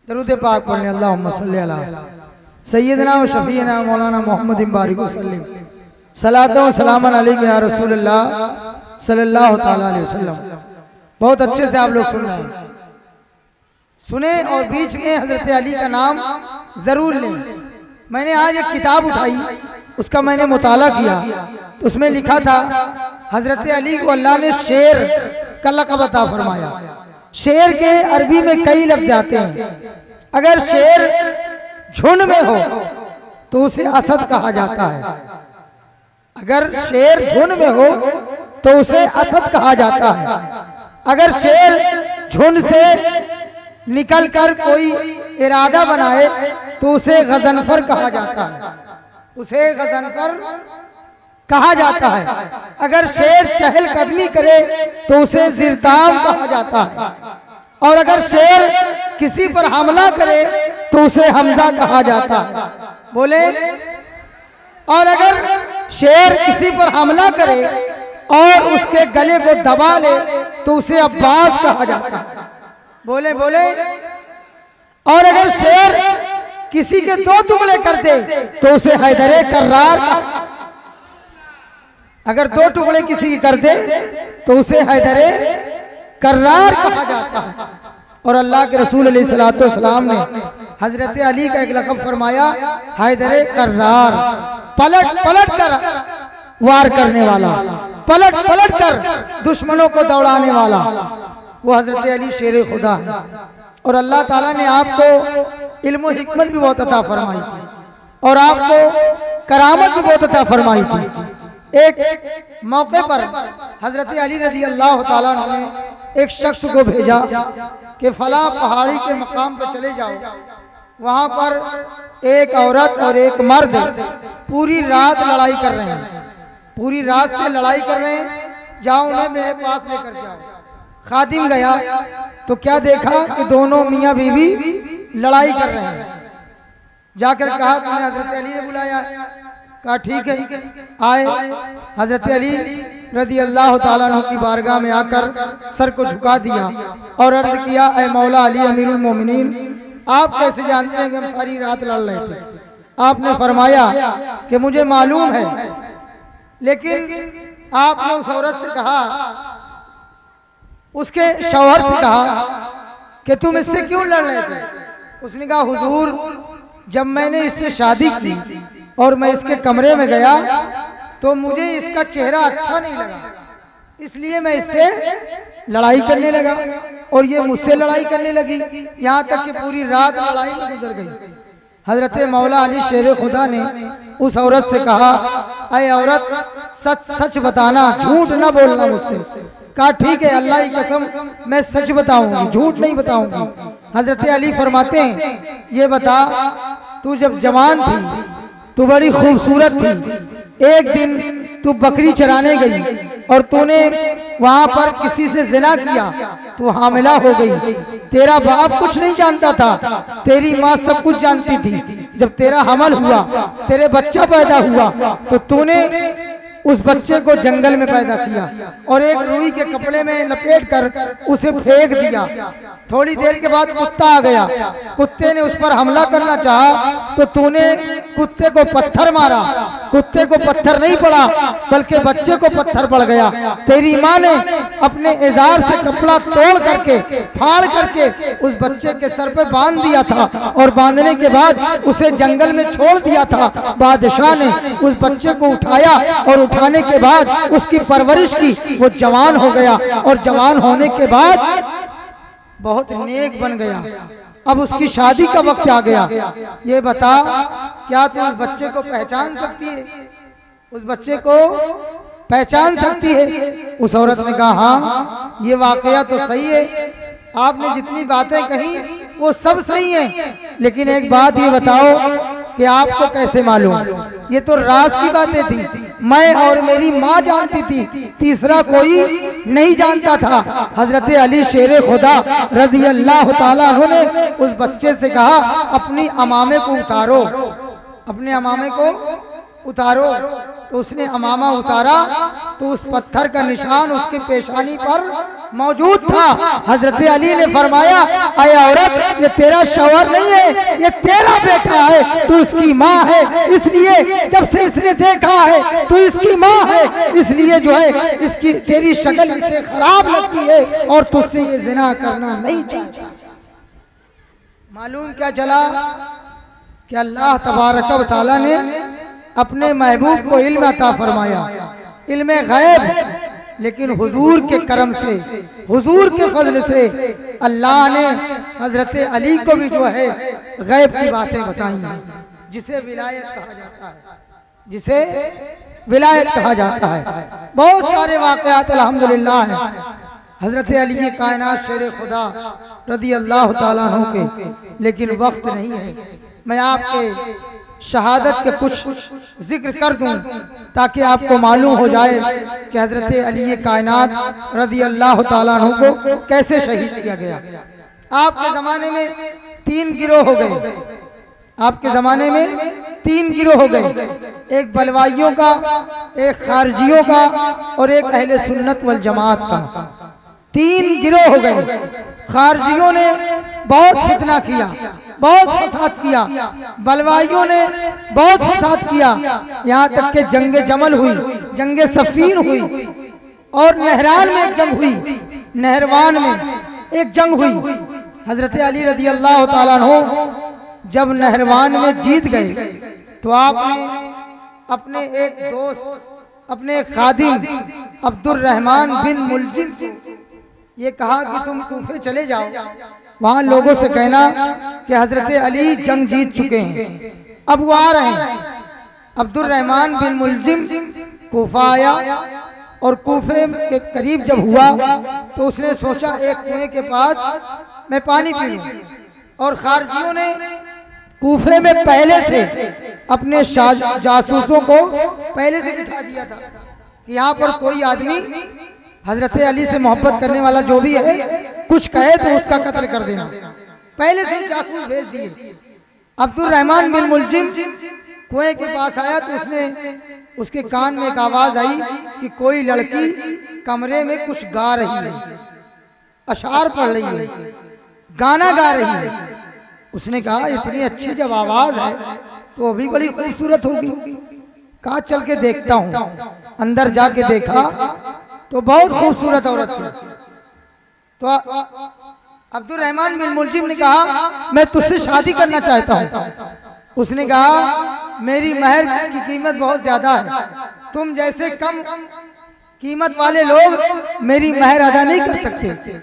दरूद पाक पढ़ने अल्लाहुम्मा सल्ली अला सय्यदना व शफीना मौलाना मोहम्मद बारिक वसल्लम सलातो व सलामन अलैका या रसूलल्लाह सल्लल्लाहु तआला अलैहि वसल्लम। बहुत अच्छे से आप लोग सुन रहे हैं, सुने और बीच में हजरत अली का नाम जरूर लें। मैंने आज एक किताब उठाई, उसका मैंने मुताला किया तो उसमें लिखा था हजरत अली को अल्लाह ने शेर का लक़ब अता फरमाया। शेर के अरबी में कई लफ्ज़ आते हैं। अगर शेर झुंड में हो तो उसे असद कहा जाता है। अगर शेर झुंड में हो तो उसे असद कहा जाता है। अगर शेर झुंड से निकलकर कोई इरादा बनाए तो उसे गजनफर कहा जाता है, उसे गजनफर कहा जाता है। अगर शेर चहलकदमी करे तो उसे जिरताम कहा जाता है। और अगर शेर किसी पर हमला करे तो उसे हमजा कहा जाता है। बोले, और अगर शेर किसी पर हमला करे और उसके गले को दबा ले तो उसे अब्बास कहा जाता है। बोले बोले, और अगर शेर किसी के दो टुकड़े कर दे तो उसे हैदरे कर्रार, अगर दो टुकड़े किसी की कर दे तो उसे हैदरे कर्रार कहा जाता है। और अल्लाह के रसूल अलैहिस्सलातु वस्सलाम ने हजरत अली का एक लक़ब फरमाया, हैदरे कर्रार, पलट पलट कर वार करने वाला, पलट पलट कर दुश्मनों को दौड़ाने वाला, वो हजरत अली शेर खुदा है। और अल्लाह ताला ने आपको इल्म और हिकमत भी बहुत अता फरमाई थी और आपको करामत भी बहुत अता फरमाई थी। एक मौके पर हजरत अली रज़ी अल्लाह ताला ने एक शख्स को भेजा कि फला पहाड़ी के मकाम पर चले जाओ, वहां पर एक औरत और एक मर्द पूरी रात लड़ाई कर रहे हैं, पूरी रात से लड़ाई कर रहे हैं, जाओ उन्हें मेरे पास लेकर जाओ। खादिम गया तो क्या देखा कि दोनों मियाँ बीवी लड़ाई कर रहे हैं। जाकर कहा तुम्हें हजरत अली ने बुलाया। कहा ठीक है, आए। हजरत अली रज़ी अल्लाह ताला अन्हु की बारगाह में आकर सर को झुका दिया और अर्ज किया, ऐ मौला अली अमीरुल मोमिनीन, आप कैसे जानते हैं कि हम सारी रात लड़ रहे थे? आपने फरमाया कि मुझे मालूम है, लेकिन आपने उस औरत से कहा, उसके शौहर से कहा कि तुम इससे क्यों लड़ रहे थे? उसने कहा, हुजूर, जब मैंने इससे शादी की और मैं इसके कमरे में गया तो मुझे इसका चेहरा अच्छा नहीं लगा, इसलिए मैं इससे लड़ाई करने लगा और ये मुझसे लड़ाई करने लगी, यहाँ तक कि पूरी रात लड़ाई में गुजर गई। हजरत मौला अली शेर खुदा ने उस औरत से कहा, अरे औरत, सच सच बताना, झूठ ना बोलना मुझसे। कहा ठीक है, अल्लाह की कसम मैं सच बताऊंगी, झूठ नहीं बताऊंगी। हजरत अली फरमाते हैं, ये बता, तू जब जवान थी तू बड़ी खूबसूरत थी, एक दिन तू बकरी चराने गई और तूने वहां पर किसी से जिना किया, तू हामिला हो गई। तेरा बाप कुछ नहीं जानता था, तेरी माँ सब कुछ जानती थी। जब तेरा हमल हुआ, तेरे बच्चा पैदा हुआ तो तूने उस बच्चे को जंगल में पैदा किया और एक रुई के कपड़े में लपेट कर उसे फेंक दिया। थोड़ी देर के बाद कुत्ता आ गया, कुत्ते ने उस पर हमला करना चाहा तो तूने कुत्ते को पत्थर मारा, कुत्ते को पत्थर नहीं पड़ा बल्कि बच्चे को पत्थर पड़ गया। तेरी माँ ने अपने इजार से कपड़ा तोड़ करके, फाड़ करके उस बच्चे के सर पे बांध दिया था और बांधने के बाद उसे जंगल में छोड़ दिया था। बादशाह ने उस बच्चे को उठाया और उठाने के बाद उसकी परवरिश की, वो जवान हो गया और जवान होने के बाद बहुत नेक बन गया। अब उसकी शादी का वक्त आ गया। ये बता, क्या तू उस बच्चे को पहचान सकती है? उस बच्चे को पहचान सकती है? उस औरत ने कहा, हाँ, ये वाकया तो सही है, आपने जितनी बातें कही वो सब सही है, लेकिन एक बात ये बताओ कि आपको कैसे मालूम? ये तो राज की बातें थी, मैं और मेरी माँ जानती थी, तीसरा कोई नहीं जानता था। हजरत अली शेर खुदा रज़ी अल्लाह ताला अन्हु ने उस बच्चे से कहा, अपनी अमामे को उतारो, अपने अमामे को उतारो। तो उसने अमामा उतारा तो उस पत्थर का निशान उसके पेशानी पर मौजूद था। हजरत अली ने फरमाया, अय औरत, ये तेरा शौहर नहीं है, ये तेरा बेटा है, तू इसकी माँ है, इसलिए जब से इसने देखा है तू इसकी माँ है, इसलिए जो है इसकी तेरी शक्ल इसे खराब लगती है और तुझसे ये जिना करना नहीं चाहता। मालूम क्या चला कि अल्लाह तबारक व तआला ने अपने महबूब को इल्म अता फरमाया, इल्म गैब, लेकिन हुजूर के करम से, हुजूर के फजल से अल्लाह ने हजरत अली को भी जो है गैब की बातें बताई, जिसे विलायत कहा जाता है, जिसे विलायत कहा जाता है। बहुत सारे वाक़यात अल्हम्दुलिल्लाह हैं हजरत अली कायनात शेर खुदा रदी अल्लाह ताला अन्हु के, लेकिन वक्त नहीं है। मैं आपके शहादत के कुछ जिक्र कर दूं ताकि आपको मालूम हो जाए कि हजरत अली कायनात रदी अल्लाह ताला अन्हु को कैसे शहीद किया गया। आपके ज़माने में 3 गिरोह हो गए, आपके ज़माने में 3 गिरोह हो गए, एक बलवाइयों का, एक खारजियों का और एक अहले सुन्नत वल जमात का। 3 गिरोह हो गए। खारजियों ने बहुत फितना किया, बहुत फसाद किया, बलवाइयों ने बहुत फसाद किया, यहाँ तक के जंगे जमल हुई, जंगे सफीन हुई और नहरान में एक जंग हुई, नहरवान में एक जंग हुई। हजरत अली रज़ी अल्लाह ताला अन्हु जब नहरवान में जीत गए तो आपने अपने एक दोस्त, अपने खादिम अब्दुर्रहमान बिन मुलजिम ये कहा कि तुम कूफे चले जाओ, वहां लोगों से कहना कि हजरत अली जंग जीत चुके हैं, अब वो आ रहे हैं। अब्दुर्रहमान बिन मुलजिम कूफा आया और कूफे के करीब जब हुआ तो उसने सोचा एक कुएं के पास मैं पानी पी लूं, और खारजियों ने कूफे में पहले से अपने जासूसों को पहले से बिठा दिया था कि यहाँ पर कोई आदमी हजरत अली से मोहब्बत करने वाला जो भी है कुछ कहे तो उसका कत्ल कर देना, पहले से जासूस भेज दिए। अब्दुर्रहमान बिन मुलजिम कुएं के पास आया तो उसके कान में एक आवाज आई कि कोई लड़की कमरे में कुछ गा रही है, अशार पढ़ रही है, गाना गा रही है। उसने कहा इतनी अच्छी जब आवाज है तो अभी बड़ी खूबसूरत होगी, कहा चल के देखता हूँ। अंदर जाके देखा तो बहुत खूबसूरत औरत थी। तो अब्दुर्रहमान बिन मुलजिम ने कहा मैं तुझसे शादी करना चाहता हूँ। उसने कहा मेरी महर की कीमत बहुत ज्यादा है, तुम जैसे कम कीमत वाले लोग मेरी महर अदा नहीं कर सकते।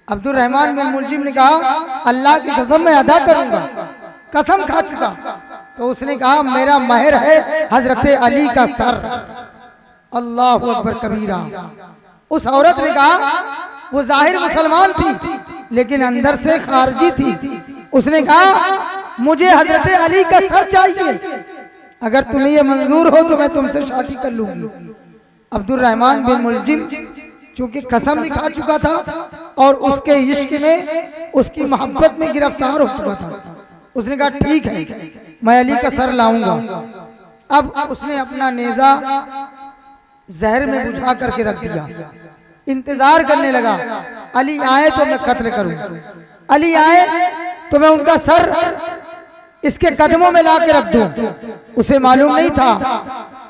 अब्दुर्रहमान बिन मुलजिम ने कहा अल्लाह की कसम मैं अदा करूंगा, कसम खा चुका। तो उसने कहा मेरा महर है हजरत अली का सर। अल्लाह अकबर कबीरा। उस औरत ने कहा, वो जाहिर मुसलमान थी लेकिन अंदर से खारजी थी। उसने कहा मुझे हजरत अली का सर चाहिए, अगर तुम्हें ये मंजूर हो तो मैं तुमसे शादी कर लूंगी। अब्दुर्रहमान बिन मुलजिम चूंकि कसम भी खा चुका था और उसके इश्क में, उसकी मोहब्बत में गिरफ्तार हो चुका था। उसने कहा ठीक है मैं अली का सर लाऊंगा। अब उसने अपना नेजा जहर में बुझा करके रख दिया, इंतजार करने लगा अली आए तो मैं कत्ल करूं, अली आए तो मैं उनका सर इसके कदमों में ला के रख दूं। उसे मालूम नहीं था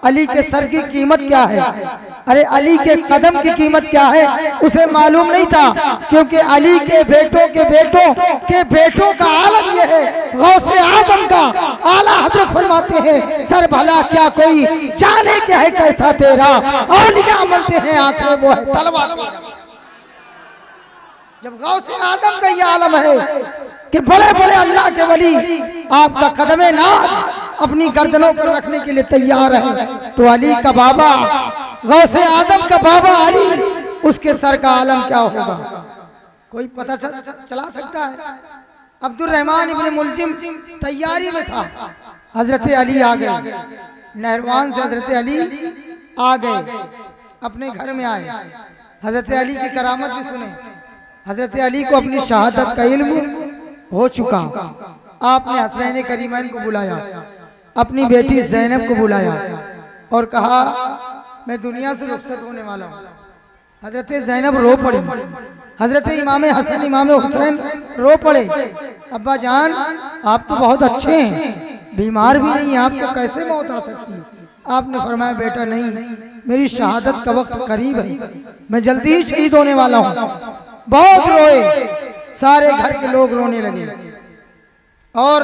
अली के सर की कीमत क्या है, अरे अली के कदम की कीमत क्या है उसे मालूम नहीं था, क्योंकि अली के बेटों के बेटों के बेटों का आलम यह है। गौसे आजम का आला हजरत फरमाते हैं सर भला क्या कोई जाने क्या है कैसा तेरा, औलिया मलते हैं आंखें वो है तलवार। जब गौसे आजम का ये आलम है कि बड़े बड़े अल्लाह के वली आपका कदमे नाज अपनी गर्दनों पर रखने के लिए तैयार है, तो अली का बाबा गौसे आजम का बाबा अली, उसके सर का आलम क्या होगा कोई पता चला सकता है। अब्दुर्रहमान इब्न मुलजिम तैयारी में था, हजरत अली आ गए, नहरवान से हजरत अली आ गए, अपने घर में आए। हजरत अली की करामत भी सुने। हजरत अली को अपनी शहादत का इल्म हो चुका। आपने हसनैन करीमैन को बुलाया, अपनी बेटी ज़ैनब को बुलाया और कहा मैं दुनिया से रुखसत होने वाला हूँ, हजरत ज़ैनब रो पड़ी, हजरत इमाम हसन इमाम हुसैन रो पड़े। अब्बा जान आप तो बहुत अच्छे हैं, बीमार भी नहीं, आपको कैसे मौत आ सकती है? आपने फरमाया बेटा नहीं, मेरी शहादत का वक्त करीब है, मैं जल्दी ही शहीद होने वाला हूँ। बहुत रोए, सारे घर के लोग रोने लगे। और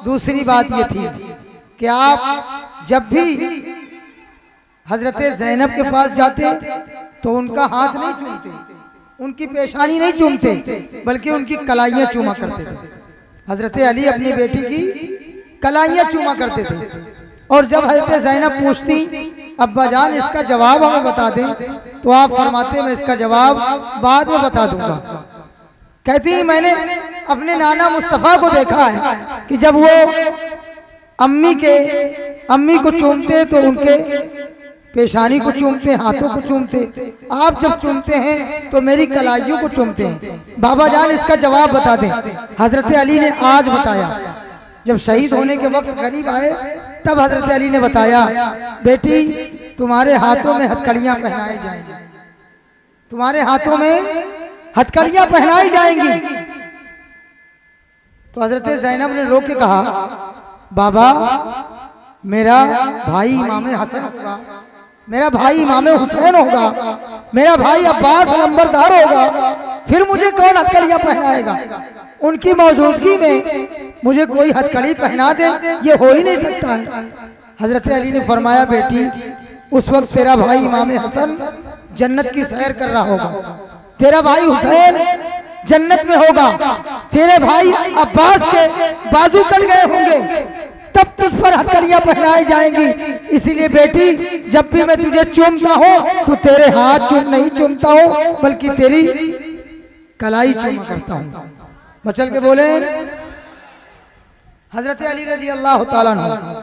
दूसरी बात ये थी कि आप जब भी हजरत ज़ैनब के पास जाते तो उनका हाथ नहीं चूमते, उनकी पेशानी नहीं चूमते, बल्कि उनकी कलाइयाँ चूमा करते थे। हजरत अली अपनी बेटी की कलाइयाँ चूमा करते थे। और जब हजरत ज़ैनब पूछती अब्बा जान इसका जवाब हमें बता दें, तो आप फरमाते मैं इसका जवाब बाद में बता दूंगा। कहती मैंने अपने नाना मुस्तफ़ा को देखा है कि जब वो अम्मी को चूमते तो उनके पेशानी को चूमते, हाथों को चूमते। आप जब चूमते हैं तो मेरी कलाइयों को चूमते हैं। बाबा जान इसका जवाब बता दें। हजरत अली ने आज बताया, जब शहीद होने के वक्त करीब आए तब हजरत अली ने बताया बेटी तुम्हारे हाथों में हथकड़ियां पहनाई जाएंगी, तुम्हारे हाथों में हथकड़ियां पहनाई जाएंगी। तो हजरत ज़ैनब ने रो के कहा बाबा मेरा भाई इमाम हसन होगा, मेरा भाई इमाम हुसैन होगा, मेरा भाई अब्बास नंबरदार होगा, फिर मुझे कौन हथकड़ियां पहनाएगा? उनकी मौजूदगी में मुझे कोई हथकड़ी पहना दे, ये हो ही नहीं सकता है। हजरत अली ने फरमाया बेटी उस वक्त तेरा भाई इमाम हसन जन्नत की सैर कर रहा होगा, तेरा भाई हुसैन जन्नत में होगा, तेरे भाई अब्बास के बाजू कट गए होंगे, तब तुझ पर हथकड़ियां पहनाई जाएंगी। इसीलिए बेटी जब भी मैं तुझे चूमता हूँ तो तेरे हाथ नहीं चूमता हूँ, बल्कि तेरी कलाई चूमा करता हूँ। मचल के बोले हजरत अली रज़ी अल्लाह ताला अन्हु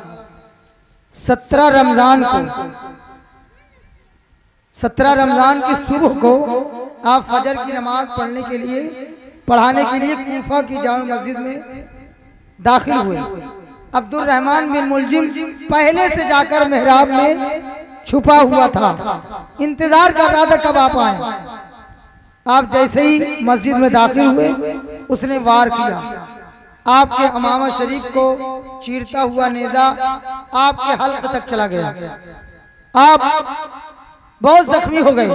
17 रमजान की सुबह को आप फजर की नमाज पढ़ाने के लिए कूफा की जामा मस्जिद में दाखिल हुए। अब्दुल रहमान बिन मुलजिम पहले से जाकर मेहराब में छुपा हुआ था, इंतजार कर रहा था कब आप आए। आप जैसे ही मस्जिद में दाखिल हुए उसने वार किया, आपके अमामा शरीफ को चीरता हुआ नेजा आपके हल्क तक चला गया, आप बहुत जख्मी हो गए,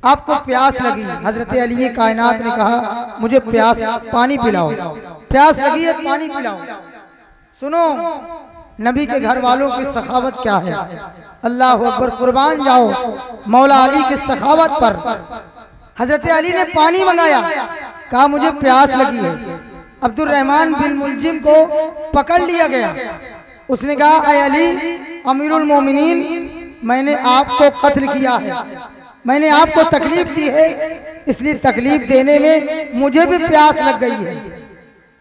आपको प्यास लगी। हजरत अली कायनात ने कहा मुझे प्यास, पानी पिलाओ, प्यास लगी है पानी पिलाओ। सुनो नबी के घर वालों की सखावत क्या है, अल्लाह अकबर, कुर्बान जाओ मौला अली की सखावत पर। हजरत अली ने पानी मंगाया, कहा मुझे प्यास लगी है। अब्दुल रहमान बिन मुलजिम को पकड़ लिया गया, उसने कहा ऐ अली अमीरुल मोमिनीन, मैंने आपको कत्ल किया है, मैंने आपको तकलीफ दी है, इसलिए तकलीफ देने में मुझे भी प्यास लग गई है,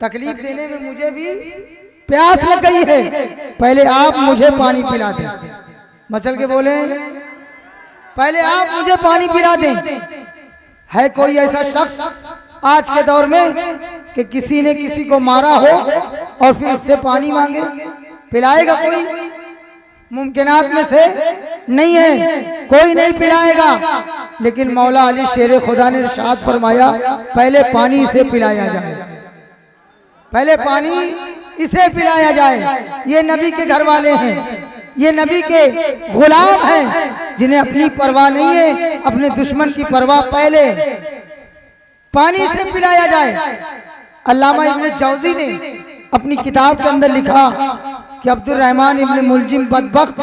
तकलीफ देने में मुझे भी प्यास लग गई है, पहले आप मुझे पानी पिला दें। मचल के बोले पहले आप मुझे पानी पिला दें। है कोई ऐसा शख्स आज के दौर में कि किसी ने किसी को मारा हो और फिर उससे पानी मांगे? पिलाएगा कोई? मुमकिनात में से नहीं है, कोई नहीं पिलाएगा। लेकिन मौला अली शेर खुदा ने इरशाद फरमाया पहले पानी इसे पिलाया जाए, पहले पानी इसे पिलाया जाए। ये नबी के घर वाले हैं, ये नबी के गुलाम हैं जिन्हें अपनी परवाह नहीं है, अपने दुश्मन की परवाह पहले, पानी से पिलाया जाए। अल्लामा इब्न जौज़ी ने अपनी किताब के अंदर लिखा कि अब्दुल रहमान इब्न मुलजिम बदबख्त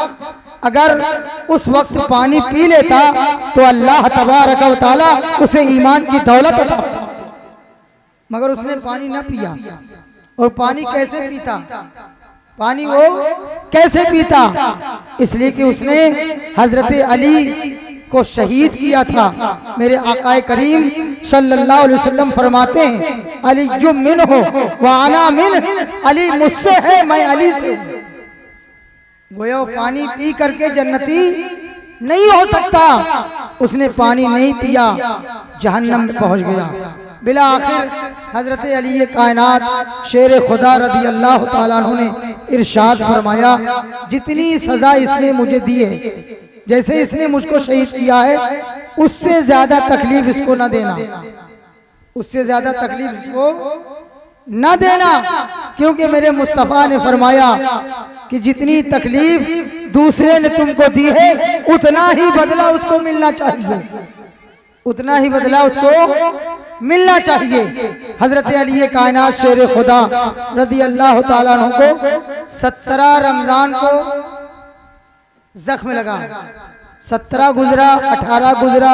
अगर उस वक्त पानी पी लेता तो अल्लाह तबारक व तआला उसे ईमान की दौलत अता, मगर उसने पानी न पिया। और पानी कैसे पीता, पानी वो कैसे पीता? इसलिए कि उसने हजरत अली को शहीद किया था। मेरे आकाए करीम सल्लल्लाहु अलैहि वसल्लम फरमाते हैं अली जो मिन हो व अना मिन, अली मुझसे है मैं अली से। गोया पानी पी करके जन्नती नहीं हो सकता, उसने पानी नहीं पिया जहन्नम में पहुंच गया। बिला आखिर हजरत अली कायनात शेर खुदा रज़ी अल्लाह ताला अन्हु ने इरशाद फरमाया जितनी सजा इसने मुझे दी है जैसे इसने मुझको शहीद किया है उससे ज्यादा तकलीफ इसको न देना, उससे ज्यादा तकलीफ इसको न देना, क्योंकि मेरे मुस्तफा ने फरमाया कि जितनी तकलीफ दूसरे ने तुमको दी है उतना ही बदला उसको मिलना चाहिए, उतना ही बदला उसको मिलना चाहिए। हजरत अली कायनात शेर खुदा रदी अल्लाह ताला अन्हु को 17 रमजान को जख्म लगा, 17 गुजरा, 18 गुजरा,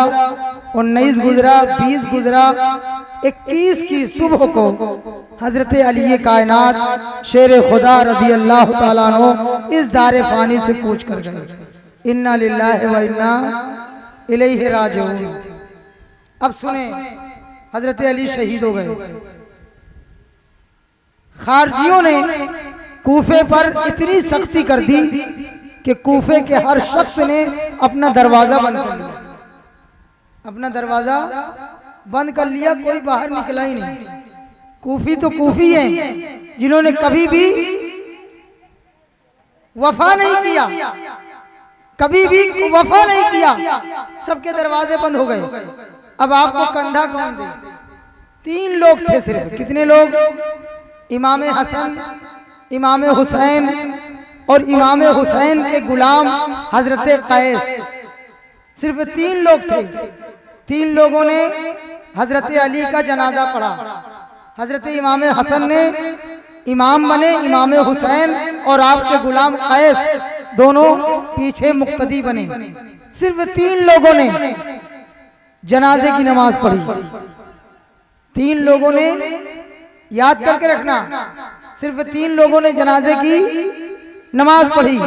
19 गुजरा, 20 गुजरा, 21 की सुबह को हजरत अली कायनात शेर खुदा रदी अल्लाह ताला अन्हु इस दारे फानी से कूच कर गए। इन्ना लिल्लाहि व इन्ना इलैहि राजिऊन। अब सुने, हजरत अली शहीद हो गए। खारजियों ने कूफे पर इतनी सख्ती कर दी कि कूफे के हर शख्स ने अपना दरवाजा बंद कर लिया, अपना दरवाजा बंद कर लिया, कोई बाहर निकला ही नहीं। कूफी तो कूफी हैं जिन्होंने कभी भी वफा नहीं किया, कभी भी वफा नहीं किया, सबके दरवाजे बंद हो गए। अब आपको कंधा कौन दे? 3 लोग थे सिर्फ। कितने लोग? इमाम हसन, इमाम हुसैन और इमाम हुसैन के गुलाम हजरत कैस, सिर्फ 3 लोग थे। 3 लोगों ने हजरत अली का जनाजा पढ़ा। हजरत इमाम हसन ने इमाम बने, इमाम हुसैन और आपके गुलाम कैस दोनों पीछे मुक्तदी बने। सिर्फ 3 लोगों ने जनाजे की नमाज पढ़ी। 3 लोगों ने, याद करके रखना, सिर्फ 3 लोगों ने जनाजे की नमाज पढ़ी।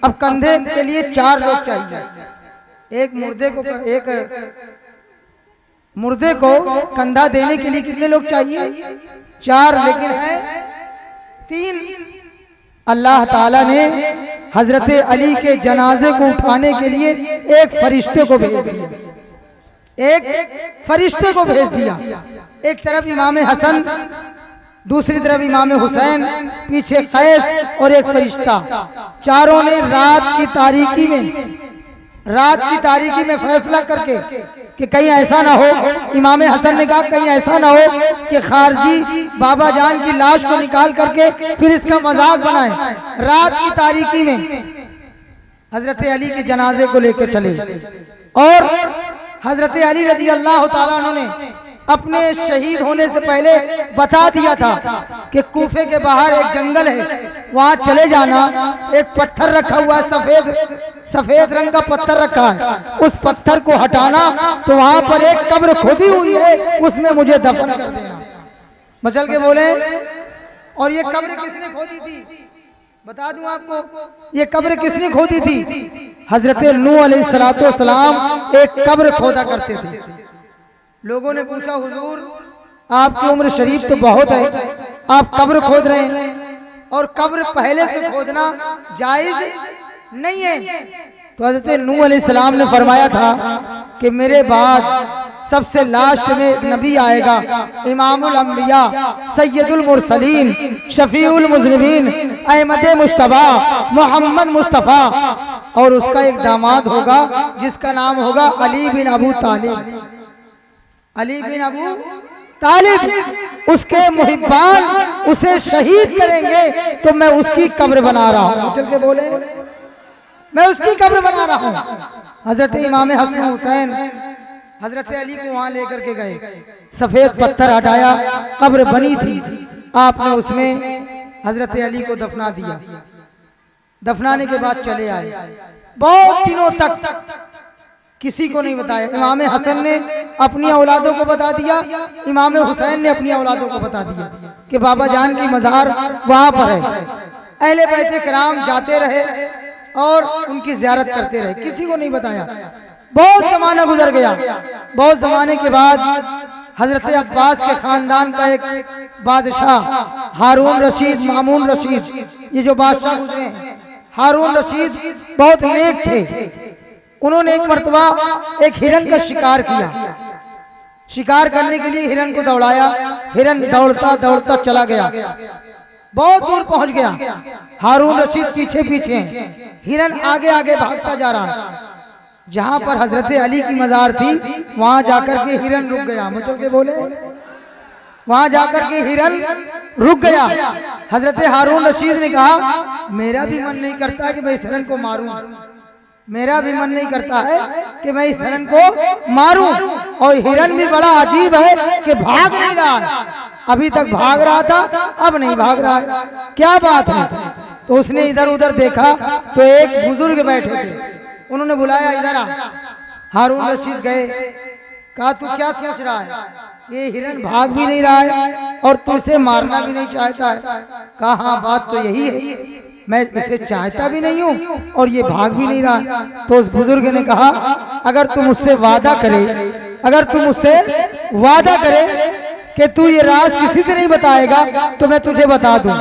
अब कंधे के लिए 4 लोग चाहिए। एक मुर्दे को कंधा देने के लिए कितने लोग चाहिए? 4, लेकिन है 3। अल्लाह ताला ने हजरत अली के जनाजे को उठाने के लिए एक फरिश्ते को भेज दिया, एक फरिश्ते को भेज दिया। एक तरफ इमाम हसन, दूसरी तरफ इमाम हुसैन, पीछे कैस और एक फरिश्ता। चारों ने रात की तारीकी में फैसला करके कि कहीं ऐसा ना हो, इमाम हसन ने कहा कहीं ऐसा ना हो कि खारजी बाबा जान की लाश को निकाल करके फिर इसका मजाक बनाए। रात की तारीकी में हजरत अली के जनाजे को लेकर चले और हजरत अली रज़ी अल्लाह ताला अन्हु ने अपने शहीद होने से पहले बता दिया था कि कूफे के बाहर एक जंगल है, वहां चले जाना। एक पत्थर रखा हुआ है, सफेद रंग का पत्थर रखा है, उस पत्थर को हटाना तो वहां पर एक कब्र खोदी हुई है, उसमें मुझे दफन कर देना। मचल के बोले, और ये कब्र किसने खोदी थी? बता दूं आपको, ये कब्र किसने खोदी थी? हजरत नूह अलैहिस्सलातु वस्सलाम एक कब्र खोदा करते थे। लोगों ने पूछा, हुजूर आपकी उम्र शरीफ तो बहुत है, आप कब्र खोद रहे हैं और कब्र पहले से खोदना जायज नहीं है। तो हजरत नूह अलैहिस्सलाम ने फरमाया था कि मेरे बाद सबसे लास्ट में नबी आएगा, इमामुल अंबिया, सैयदुल मुरसलीन, शफीउल मुज़निबीन, अहमद मुश्तबा, मोहम्मद मुस्तफ़ा, और उसका एक दामाद होगा जिसका नाम होगा अली बिन अबू तालिब। अली बिन अबू तालिब, उसके मुहिब्बान उसे शहीद करेंगे तो मैं उसकी कब्र बना रहा हूँ। चल के बोले, मैं उसकी कब्र बना रहा हूँ। हजरत इमाम हसन हुसैन हजरत अली को वहां लेकर के गए, सफेद पत्थर हटाया, कब्र बनी थी, आपने उसमें हजरत अली को दफना दिया। दफनाने के बाद चले आए। बहुत दिनों तक किसी को नहीं बताया। इमाम हसन ने अपनी औलादों को बता दिया, इमाम हुसैन ने अपनी औलादों को बता दिया कि बाबा जान की मज़ार वहां पर है। अहले बैत किराम जाते रहे और उनकी ज़ियारत करते रहे, किसी को नहीं बताया। बहुत जमाना गुजर गया। बहुत जमाने के बाद हजरत अब्बास के खानदान का एक बादशाह हारून रशीद, मामून रशीद, ये जो बादशाह गुजरे हैं, हारून रशीद बहुत नेक थे। उन्होंने एक मर्तबा एक हिरन का शिकार किया। शिकार करने के लिए हिरन को दौड़ाया। हिरन दौड़ता दौड़ता चला गया, बहुत दूर पहुंच गया। हारून रशीद पीछे पीछे, हिरन आगे आगे भागता जा रहा है। जहां पर हजरत अली की मजार थी वहां जाकर के हिरन रुक गया। मुझे के बोले, वहां जाकर के हिरन रुक गया। हजरत हारून रशीद ने कहा मेरा भी मन नहीं करता कि मैं इस हिरन को मारूं, मेरा भी मन नहीं करता है कि मैं इस हिरन को मारूं। और हिरन भी बड़ा अजीब है कि भाग नहीं रहा है, अभी तक भाग रहा था अब नहीं भाग रहा है, क्या बात है। तो उसने इधर उधर देखा तो एक बुजुर्ग बैठे थे, उन्होंने बुलाया इधर आ। हारून रशीद गए, कहा तू क्या सोच रहा है, ये हिरन भाग भी नहीं रहा है और तू इसे मारना भी नहीं चाहता है। कहा हाँ बात तो यही है, मैं इसे चाहता भी नहीं हूँ और ये भाग भी नहीं रहा। तो उस बुजुर्ग ने कहा अगर तुम मुझसे वादा करे, अगर तुम मुझसे वादा करे कि तू ये राज किसी से नहीं बताएगा तो मैं तुझे बता दूं।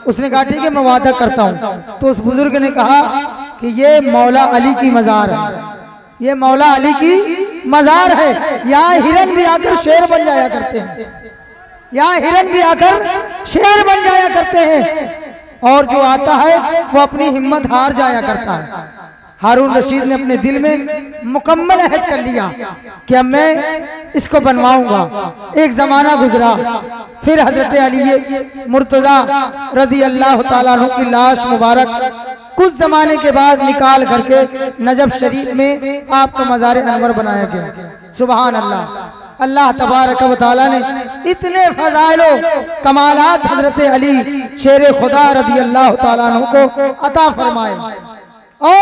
उसने कहा ठीक है मैं वादा करता हूँ। तो उस बुजुर्ग ने कहा कि ये मौला अली की मजार है, ये मौला अली की मजार है, यहाँ हिरन भी आकर शेर बन जाया करते हैं, यहाँ हिरन भी आकर शेर बन जाया करते हैं और जो आता है वो अपनी हिम्मत हार जाया करता है। हारून रशीद ने अपने दिल में मुकम्मल अहद कर लिया कि अब मैं इसको बनवाऊंगा। एक जमाना गुजरा, फिर हजरत अली मुर्तजा रदी अल्लाह ताला अन्हु की लाश मुबारक कुछ जमाने के बाद निकाल करके नजफ शरीफ में आपको मजार अनवर बनाया गया। सुभान अल्लाह, अल्लाह तबारक व तआला ने इतने फजाइलो कमालात हजरत अली शेर खुदा रदी अल्लाह ताला अन्हु को अता फरमाए।